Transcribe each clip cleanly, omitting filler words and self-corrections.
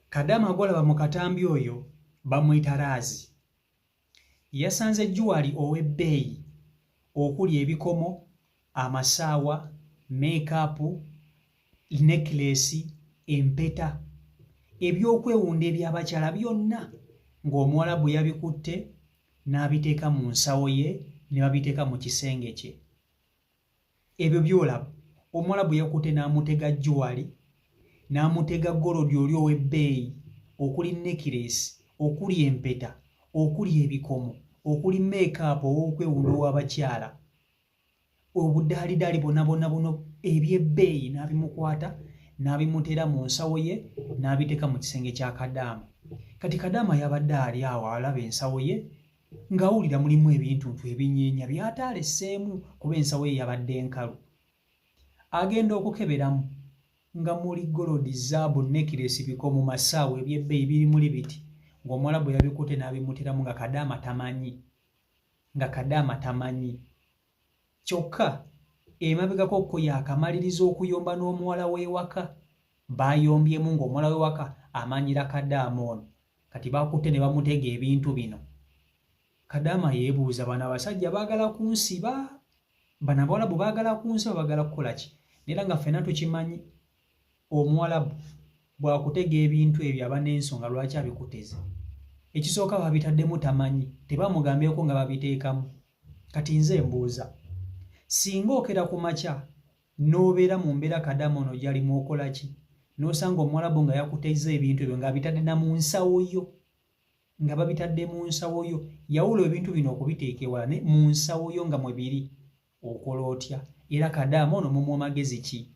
Kadaama golaba mu katambi oyo bamuyita Laazi. Yasanze jjuwali ow'ebbeeyi okuli ebikomo, amasaawa, meekaapu, necklace, empeta, ebyokwewunda eby'abakyala byonna ng'Omuwarabu yabikutte n'abiteeka mu nsawo ye ne babiteeka mu kisenge kye. Ebyo by'olaba Omuwarabu yakutte n'amutega jjuwali, n'amutega golodi oli ow'ebbeeyi okuli necklace, okuli empeta, okuli ebikomo, okuli meekaapu ow'okwewunda ow'abakyala. Obudaalidaali bonna buno eby'ebbeeyi n'abimukwata n'abimuteera mu nsawo ye n'abiteeka mu kisenge kya Kadaama. Kati Kadaama yabadde ali awo alaba ensawo ye ng'awulira mulimu ebintuntu ebinyeenya by'ataalesseemu kuba ensawo ye yabadde nkalu. Agenda okukeberamu nga muli golodi, zaabu, necklace, bikomo, masaawa eby'ebbeeyi biri muli biti ng'Omuwarabu yabikutte n'abimuteeramu nga Kadaama tamanyi. Kyokka emabegako ko yakamaliriza okuyomba n'omuwala w'ewaka. Baayombyemu ng'omuwala w'ewaka amanyira Kadaama ono. Kati bakutte ne bamutega ebintu bino. Kadaama yeebuuza, bano abasajja baagala kunsiba? Bano Abawarabu baagala kunsiba, baagala kukola ki? Era nga ffenna tukimanyi Omuwarabu bw'akutega ebintu ebyo aba n'ensonga lwaki abikuteze. Ekisooka babitaddemu tamanyi, tebamugambyeko nga babiteekamu. Kati nze mbuuza, singa okera ku makya n'obeera mu mbeera Kadaama ono gy'alimu okola ki? N'osanga Omuwarabu nga yakuteza ebintu ebyo ng'abitadde na mu nsawo yo, nga babitadde mu nsawo yo, yawula ebintu bino okubiteeka ewala mu nsawo yo nga mwe biri, okola otya? Era Kadaama ono mumuwa magezi ki?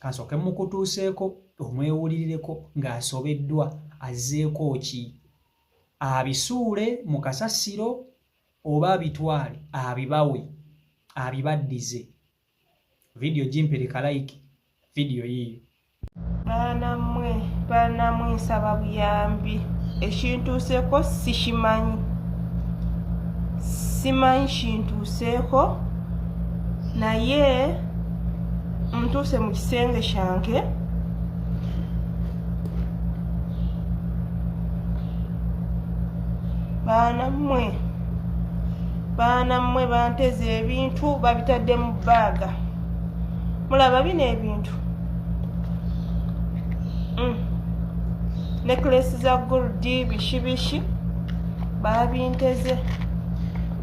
Kansooke mukutuuseeko omwewulirireko ng'asobeddwa, azzeeko ki? Abisuule mu kasasiro oba abitwale abibawe, abibaddize. Vidiyo gimpereka like, vidiyo yiyo. Banammwe nsaba buyambi, ekintuuseeko sikimanyi, simanyi kintuuseeko, naye ntuuse mu kisenge kyange banammwe banteze ebintu babitadde mu bbaaga. Mulaba bino ebintu necklace za goldi, bishi babinteze,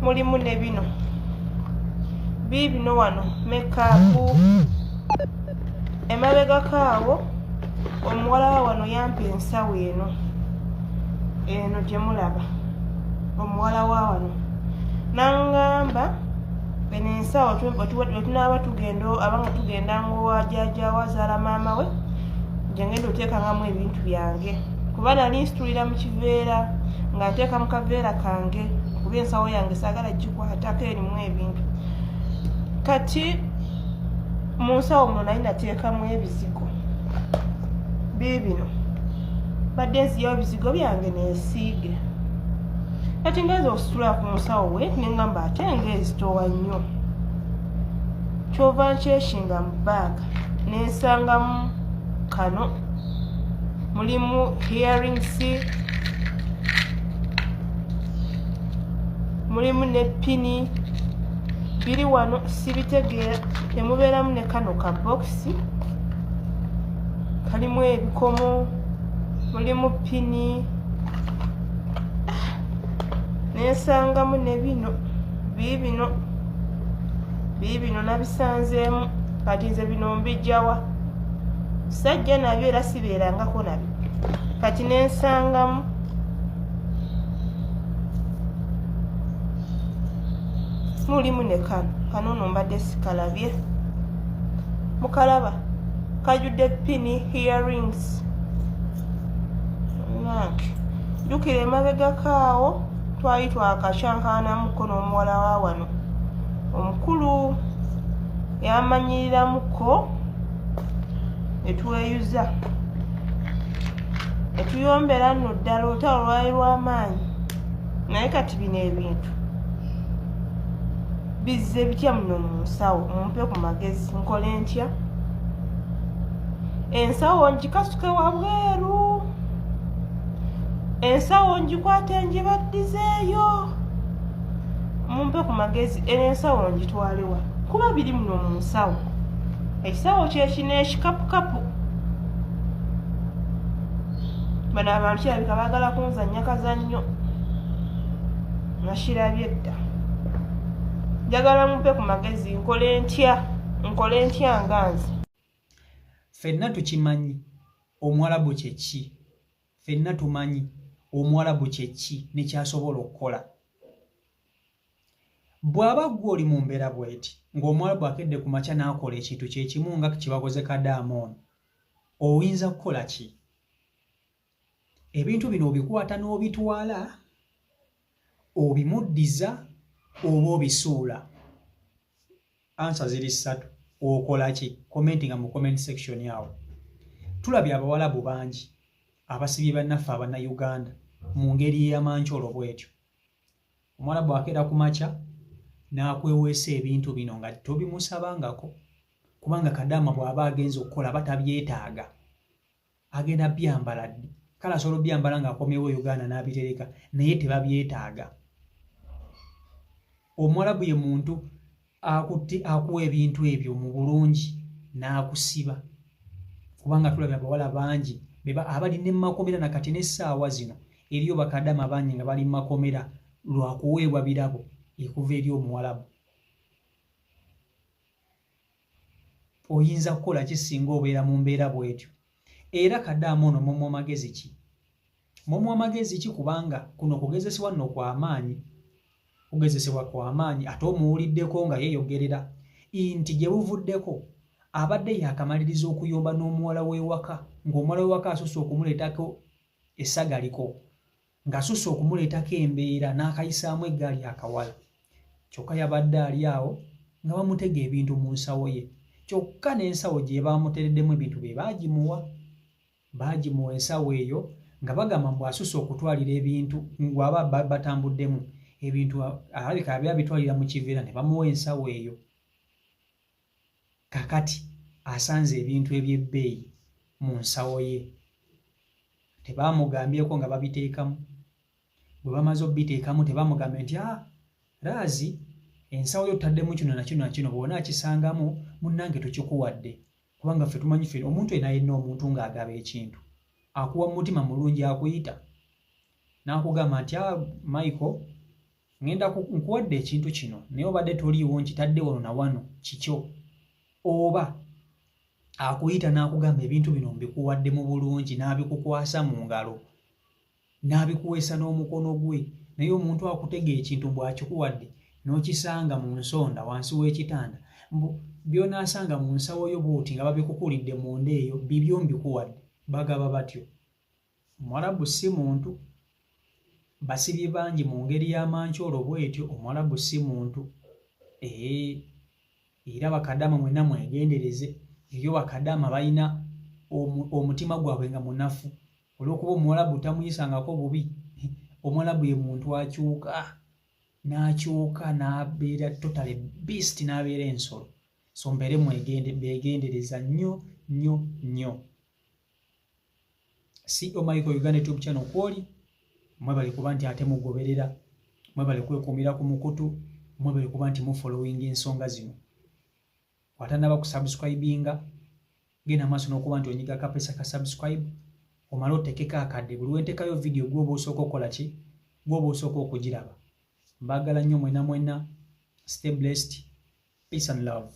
mulimu ne bino bibino wano meekaapu. Emabegako awo omuwala wa wano yampa ensawo eno gye mulaba, omuwala wa wano n'angamba beno ensawo wetunaaba tugenda abanga tugenda ng'owa jjajja wazaala maama we gye ngenda oteekangamu ebintu byange, kuba nali nsitulira mu kiveera nga nteeka mu kaveera kange kuba ensawo yange saagala gikwatako erimu ebintu. Kati mu nsawo muno nali nateekamu ebizigo biibino, badde nsiyawo ebizigo byange neesiige. Kati ngenza okusitula ku nsawo we neŋŋamba ate ng'ezitowa nnyo, kyova nkyekinga mu bbaaga nensangamu kano, mulimu earrings, mulimu ne pini biri wano sibitegeera. Temubeeramu ne kano ka bokisi kalimu ebikomo, mulimu pini, nensangamu ne bino biibino nabisanzeemu. Kati nze bino mbijjawa? Sajja nabyo era sibeerangako nabyo. Kati nensangamu mulimu ne kano nno mbadde sikalabye. Mukalaba kajjudde pini, earrings. Jjukira emabegako awo twali twakacyankanamuko n'omuwala wa wano omukulu yamanyiriramuko netweyuza netuyombera nno ddala olutalo lwali lw'amaanyi. Naye kati bino ebintu bizze bitya muno mu nsawo? Mumpe ku magezi nkole ntya? Ensawo ngikasuke wabweru ensawo ngikwate ngibaddizeeyo mumpe ku magezi ensawo ngitwalewa kuba biri muno mu nsawo ekisawo kyekino ekikapukapu bano abantu kirabika baagala kunzannya kazannyo nakirabye dda njagala mumpe ku magezi nkole ntya nga nze. Ffenna tukimanyi Omuwarabu kye ki, ffenna tumanyi Omuwarabu kye ki nekyasobola okukola. Bw'aba gwe oli mu mbeera bw'eti ng'Omuwarabu akedde ku makya n'akola ekintu kye kimu nga kye bakoze Kaddaamoni, oyinza kukola ki? Ebintu bino obikwata n'obitwala, obimuddiza oba obisuula? Ansa ziri ssatu. Okola ki? Commentinga mu comment section yawo. Tulabye Abawarabu bangi abasibye bannaffe Abannayuganda mu ngeri ey'amancoolo bw'etyo. Omuwarabu akeera ku makya n'akweweesa ebintu bino nga tobimusabangako, kubanga Kadaama bw'aba agenza okukola batabyetaaga, agenda byambala ddi. Kale asobola obyambala ng'akomyewo Uganda n'abitereka, naye tebabyetaaga. Omuwarabu ye muntu akuwa ebintu ebyo mu bulungi n'akusiba, kubanga tulabye abawala bangi abalina emakomera nakati n'essaawa zino eriyo Bakadaama bangi nga bali makomera lwakuweebwa birabo ekuva eri Omuwarabu. Oyinza kukola ki singa obeera mu mbeera bw'etyo? Era Kadaama ono mumuwa magezi ki? Mumuwa magezi ki? Kubanga kuno kugezesebwa nno kw'amaanyi, kugezesebwa kw'amaanyi. Ate omuwuliddeko nga yeeyogerera nti gye buvuddeko abadde yakamaliriza okuyomba n'omuwala w'ewaka, ng'omuwala w'ewaka asusse okumuleetako essagaliko, ng'asusse okumuleetako embeera n'akayisaamu eggaali akawala. Kyokka yabadde ali awo nga bamutega ebintu mu nsawo ye, kyokka n'ensawo gye baamutereddemu ebintu bye baagimuwa ensawo eyo nga bagamba mbu asusse okutwalira ebintu ng'aba batambuddemu ebintu alabika byabitwalira mu kiveera ne bamuwa ensawo eyo. Kakati asanze ebintu eby'ebbeeyi mu nsawo ye, tebaamugambyeko nga babiteekamu. Bwe bamaze obbiteekamu tebaamugambye nti Raazi, ensawo yo taddemu kino na kino na kino, bw'onaakisangamu munnange tukikuwadde. Kubanga ffe tumanyi ffe omuntu yenna omuntu ng'agaba ekintu akuwa mu mutima mulungi akuyita n'akugamba nti Michael, ngenda nkuwadde ekintu kino naye obadde toliiwo nkitadde wano na wano kikyo. Oba akuyita n'akugamba ebintu bino mbikuwadde mu bulungi n'abikukwasa mu ngalo n'abikuweesa n'omukono gwe, naye omuntu akutega ekintu bw'akikuwadde n'okisanga mu nsonda wansi w'ekitanda, by'onaasanga mu nsawo yo bw'oti nga babikukulidde munda eyo bibyo mbikuwadde. Bagaba batyo. Omuwarabu si muntu. Basibye bangi mu ngeri y'amancoolo bw'etyo. Omuwarabu si muntu. Era Bakadaama mwenna mwegendereze. Eriyo Bakadaama balina omutima gwabwe nga munafu. Olw'okuba Omuwarabu tamuyisangako bubi. Omuwarabu ye muntu akyuka, n'akyuka n'abeera totally beast, n'abeera ensolo. So mbeere beegendereza nnyo nnyo nnyo. CEO Michael Uganda YouTube channel kwoli, mwebale kuba nti ate mugoberera, mwebale kwekuumira ku mukutu, mwebale kuba nti mufollowing ensonga zino. Watannaba kusubscribinga, genda maaso n'okuba nti onyiga akapesa ka subscribe, omala otekeko akadde buli wentekayo video gw'oba osooka okukola ki? Gw'oba osooka okugiraba. Mbaagala nnyo mwenna, stay blessed, peace and love.